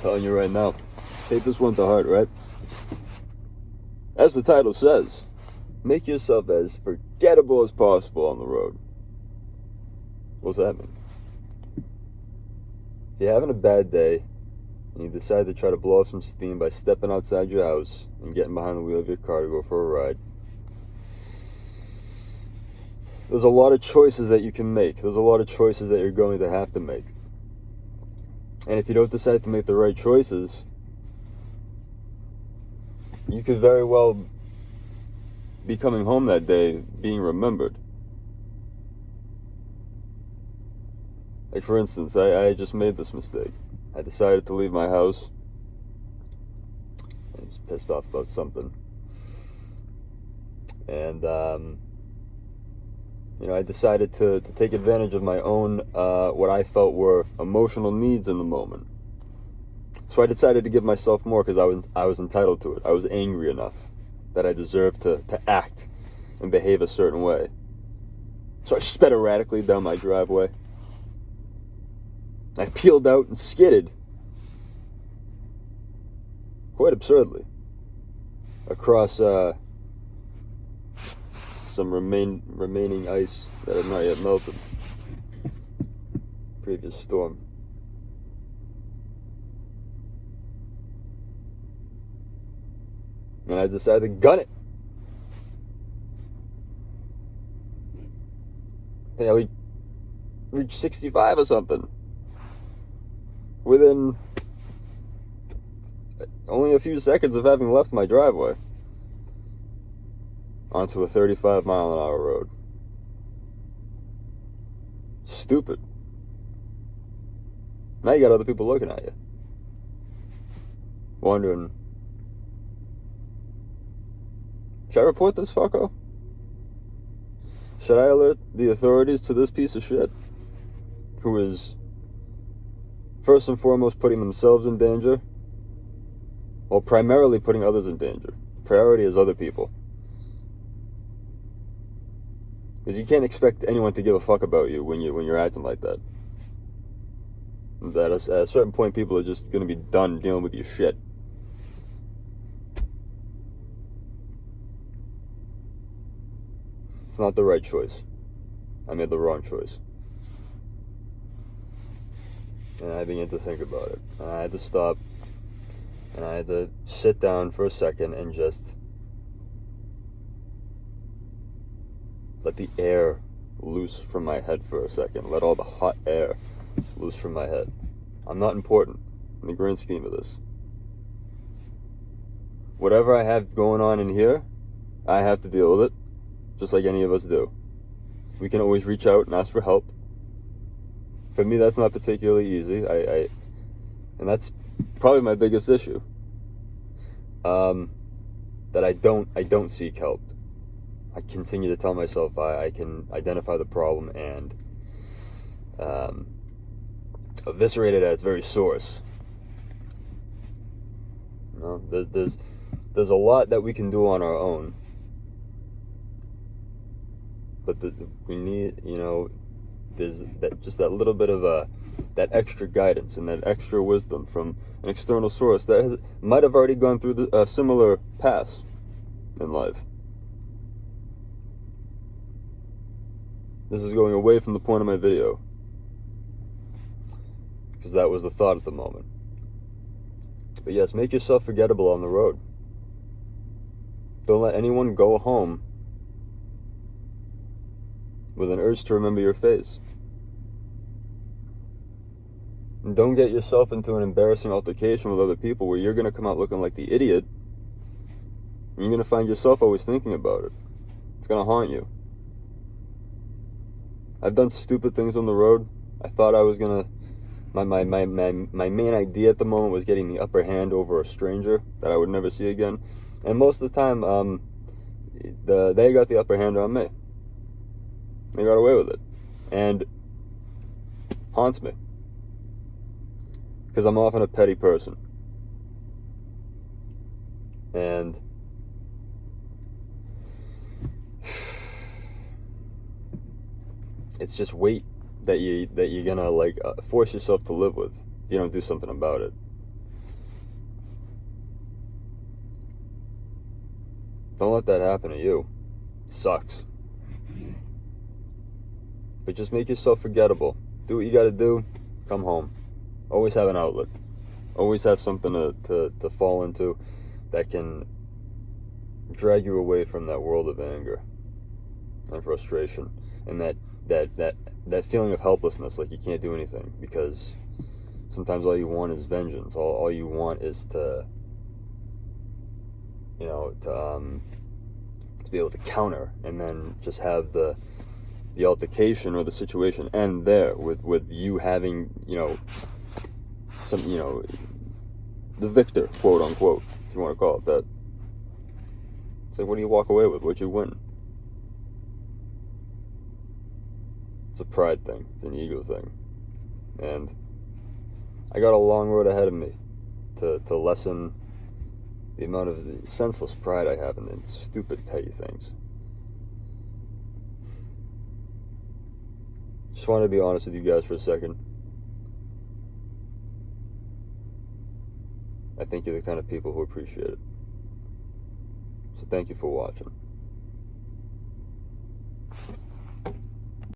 Telling you right now, take this one to heart, right? As the title says, make yourself as forgettable as possible on the road. What's that mean? If you're having a bad day and you decide to try to blow off some steam by stepping outside your house and getting behind the wheel of your car to go for a ride, there's a lot of choices that you can make. There's a lot of choices that you're going to have to make. And if you don't decide to make the right choices, you could very well be coming home that day being remembered. Like, for instance, I just made this mistake. I decided to leave my house. I was pissed off about something. And, I decided to take advantage of my own, what I felt were emotional needs in the moment. So I decided to give myself more because I was entitled to it. I was angry enough that I deserved to act and behave a certain way. So I sped erratically down my driveway. I peeled out and skidded, quite absurdly, across some remaining ice that had not yet melted. Previous storm. And I decided to gun it. I think I reached 65 or something within only a few seconds of having left my driveway onto a 35-mile-an-hour road. Stupid. Now you got other people looking at you, wondering, should I report this fucko? Should I alert the authorities to this piece of shit who is first and foremost putting themselves in danger, or primarily putting others in danger? Priority is other people. Because you can't expect anyone to give a fuck about you when you're acting like that. That at a certain point, people are just going to be done dealing with your shit. It's not the right choice. I made the wrong choice. And I began to think about it. And I had to stop. And I had to sit down for a second and just let the air loose from my head for a second. Let all the hot air loose from my head. I'm not important in the grand scheme of this. Whatever I have going on in here, I have to deal with it, just like any of us do. We can always reach out and ask for help. For me, that's not particularly easy. And that's probably my biggest issue. That I don't seek help. I continue to tell myself I can identify the problem and eviscerate it at its very source. There's a lot that we can do on our own, but we need, there's that little bit of that extra guidance and that extra wisdom from an external source that might have already gone through a similar path in life. This is going away from the point of my video, because that was the thought at the moment. But yes, make yourself forgettable on the road. Don't let anyone go home with an urge to remember your face. And don't get yourself into an embarrassing altercation with other people where you're going to come out looking like the idiot, and you're going to find yourself always thinking about it. It's going to haunt you. I've done stupid things on the road. I thought I was gonna. My main idea at the moment was getting the upper hand over a stranger that I would never see again, and most of the time, they got the upper hand on me. They got away with it, and haunts me because I'm often a petty person, and it's just weight that you're gonna force yourself to live with if you don't do something about it. Don't let that happen to you. It sucks. But just make yourself forgettable. Do what you gotta do. Come home. Always have an outlet. Always have something to fall into that can drag you away from that world of anger and frustration and that feeling of helplessness, like you can't do anything, because sometimes all you want is vengeance. All you want is to be able to counter and then just have the altercation or the situation end there with you having the victor, quote unquote, if you want to call it that. It's like, what do you walk away with? What'd you win? It's a pride thing. It's an ego thing. And I got a long road ahead of me to lessen the amount of senseless pride I have in stupid, petty things. Just wanted to be honest with you guys for a second. I think you're the kind of people who appreciate it. So thank you for watching.